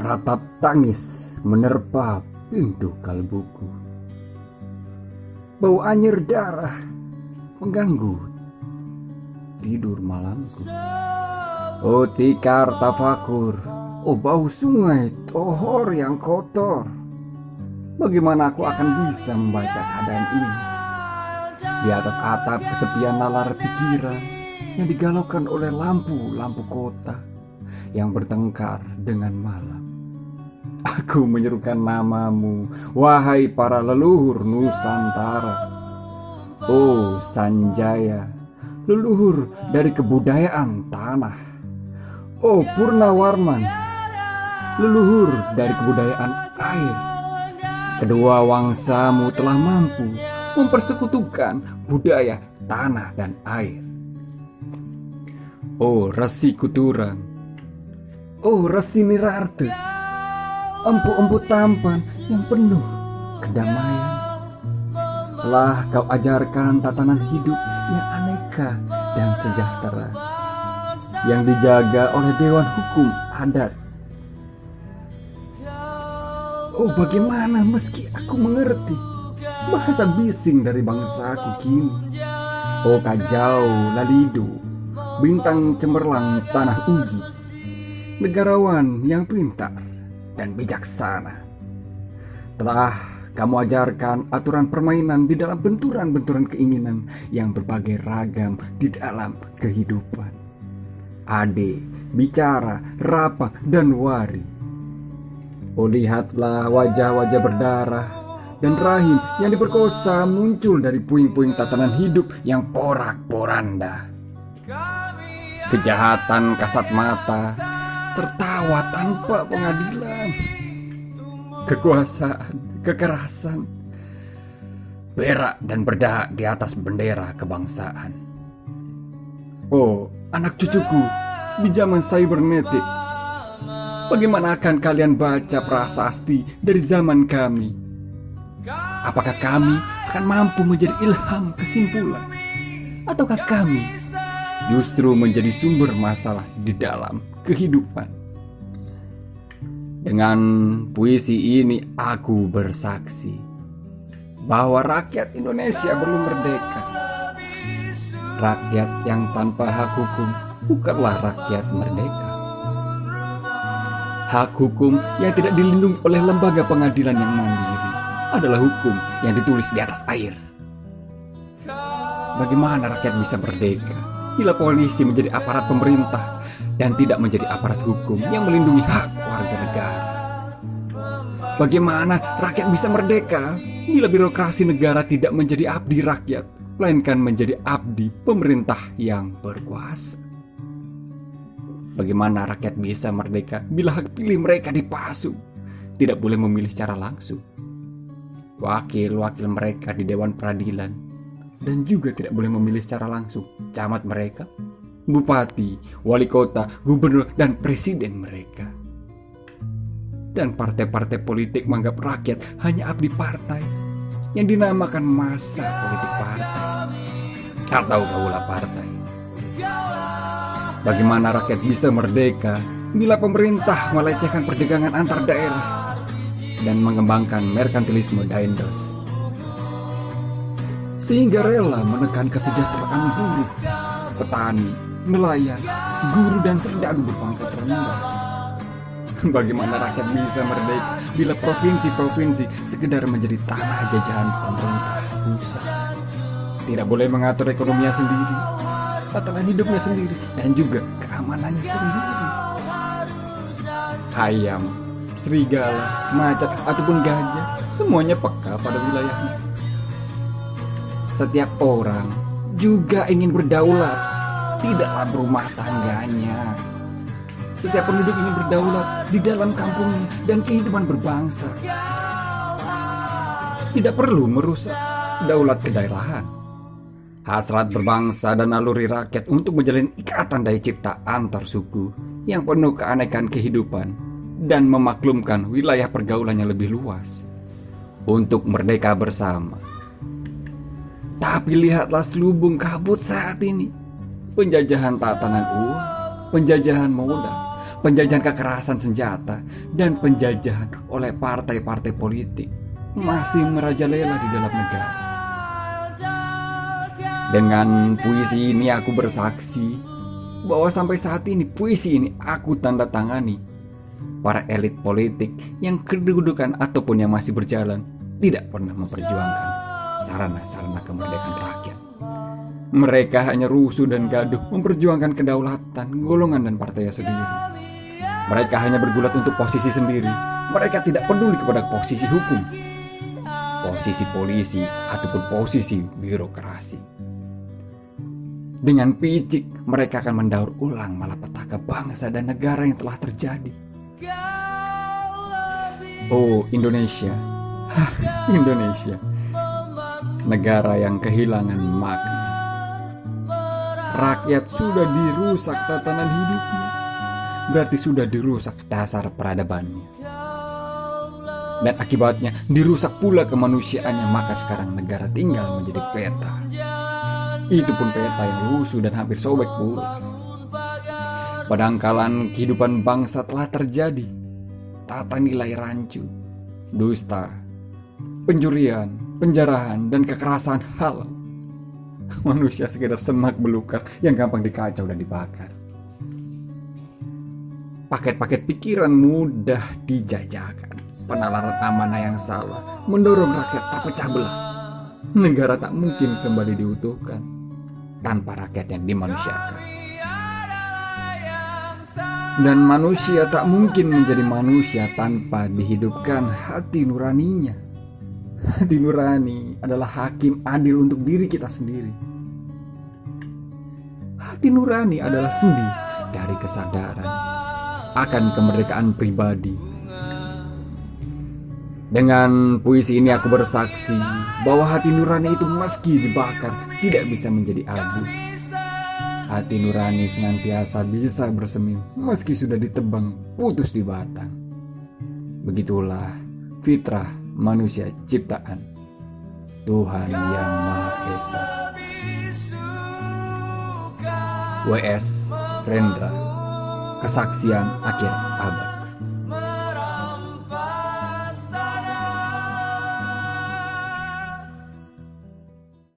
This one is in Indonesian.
Ratap tangis menerpa pintu kalbuku. Bau anyir darah mengganggu tidur malamku. Oh tikar tafakur, oh bau sungai tohor yang kotor. Bagaimana aku akan bisa membaca keadaan ini? Di atas atap kesepian nalar pikiran yang digalaukan oleh lampu-lampu kota yang bertengkar dengan malam. Aku menyerukan namamu, wahai para leluhur Nusantara. Oh Sanjaya, leluhur dari kebudayaan tanah. Oh Purnawarman, leluhur dari kebudayaan air. Kedua wangsamu telah mampu mempersekutukan budaya tanah dan air. Oh Resi Kuturan, oh Resi Nirarte, empu-empu tampan yang penuh kedamaian. Telah kau ajarkan tatanan hidup yang aneka dan sejahtera, yang dijaga oleh Dewan Hukum Adat. Oh bagaimana meski aku mengerti bahasa bising dari bangsaku kini. Oh Kajau Lalido, bintang cemerlang tanah uji, negarawan yang pintar dan bijaksana. Telah kamu ajarkan aturan permainan di dalam benturan-benturan keinginan yang berbagai ragam di dalam kehidupan. Ade, bicara, rapang, dan wari. Oh lihatlah wajah-wajah berdarah dan rahim yang diperkosa muncul dari puing-puing tatanan hidup yang porak-poranda. Kejahatan kasat mata tertawa tanpa pengadilan. Kekuasaan, kekerasan, berak dan berdahak di atas bendera kebangsaan. Oh anak cucuku di zaman cybernetik, bagaimana akan kalian baca prasasti dari zaman kami? Apakah kami akan mampu menjadi ilham kesimpulan? Ataukah kami justru menjadi sumber masalah di dalam kehidupan? Dengan puisi ini aku bersaksi bahwa rakyat Indonesia belum merdeka. Rakyat yang tanpa hak hukum bukanlah rakyat merdeka. Hak hukum yang tidak dilindungi oleh lembaga pengadilan yang mandiri adalah hukum yang ditulis di atas air. Bagaimana rakyat bisa merdeka bila polisi menjadi aparat pemerintah dan tidak menjadi aparat hukum yang melindungi hak warga negara? Bagaimana rakyat bisa merdeka bila birokrasi negara tidak menjadi abdi rakyat, melainkan menjadi abdi pemerintah yang berkuasa? Bagaimana rakyat bisa merdeka bila hak pilih mereka dipalsu, tidak boleh memilih secara langsung? Wakil-wakil mereka di Dewan Peradilan dan juga tidak boleh memilih secara langsung camat mereka, bupati, wali kota, gubernur, dan presiden mereka. Dan partai-partai politik menganggap rakyat hanya abdi partai yang dinamakan massa politik partai atau kaula partai. Bagaimana rakyat bisa merdeka bila pemerintah melecehkan perdagangan antar daerah dan mengembangkan merkantilisme daendos, sehingga rela menekan kesejahteraan buruh, petani, nelayan, guru, dan serdadu berpangkat rendah? Bagaimana rakyat bisa merdeka bila provinsi-provinsi sekedar menjadi tanah jajahan pemerintah pusat, tidak boleh mengatur ekonominya sendiri, tatanan hidupnya sendiri, dan juga keamanannya sendiri? Ayam, serigala, macan, ataupun gajah, semuanya peka pada wilayahnya. Setiap orang juga ingin berdaulat di dalam rumah tangganya. Setiap penduduk ingin berdaulat di dalam kampungnya dan kehidupan berbangsa. Tidak perlu merusak daulat kedaerahan. Hasrat berbangsa dan naluri rakyat untuk menjalin ikatan daya cipta antar suku yang penuh keanekan kehidupan dan memaklumkan wilayah pergaulan yang lebih luas untuk merdeka bersama. Tapi lihatlah selubung kabut saat ini. Penjajahan tatanan uang, penjajahan modal, penjajahan kekerasan senjata, dan penjajahan oleh partai-partai politik masih merajalela di dalam negara. Dengan puisi ini aku bersaksi bahwa sampai saat ini puisi ini aku tanda tangani. Para elit politik yang kedudukan ataupun yang masih berjalan tidak pernah memperjuangkan sarana-sarana kemerdekaan rakyat. Mereka hanya rusuh dan gaduh memperjuangkan kedaulatan golongan dan partainya sendiri. Mereka hanya bergulat untuk posisi sendiri. Mereka tidak peduli kepada posisi hukum, posisi polisi, ataupun posisi birokrasi. Dengan picik mereka akan mendaur ulang malapetaka bangsa dan negara yang telah terjadi. Oh Indonesia, Indonesia, negara yang kehilangan makna. Rakyat sudah dirusak tatanan hidupnya, berarti sudah dirusak dasar peradabannya. Dan akibatnya dirusak pula kemanusiaannya, maka sekarang negara tinggal menjadi peta. Itu pun peta yang lusuh dan hampir sobek pula. Pendangkalan kehidupan bangsa telah terjadi. Tata nilai rancu, dusta, pencurian, penjarahan, dan kekerasan halal. Manusia sekedar semak belukar yang gampang dikacau dan dibakar. Paket-paket pikiran mudah dijajakan. Penalaran amanah yang salah mendorong rakyat terpecah belah. Negara tak mungkin kembali diutuhkan tanpa rakyat yang dimanusiakan. Dan manusia tak mungkin menjadi manusia tanpa dihidupkan hati nuraninya. Hati nurani adalah hakim adil untuk diri kita sendiri. Hati nurani adalah sendi dari kesadaran akan kemerdekaan pribadi. Dengan puisi ini aku bersaksi bahwa hati nurani itu meski dibakar tidak bisa menjadi abu. Hati nurani senantiasa bisa bersenyum meski sudah ditebang putus di batang. Begitulah fitrah manusia ciptaan Tuhan Yang Maha Esa. W.S. Rendra, Kesaksian Akhir Abad.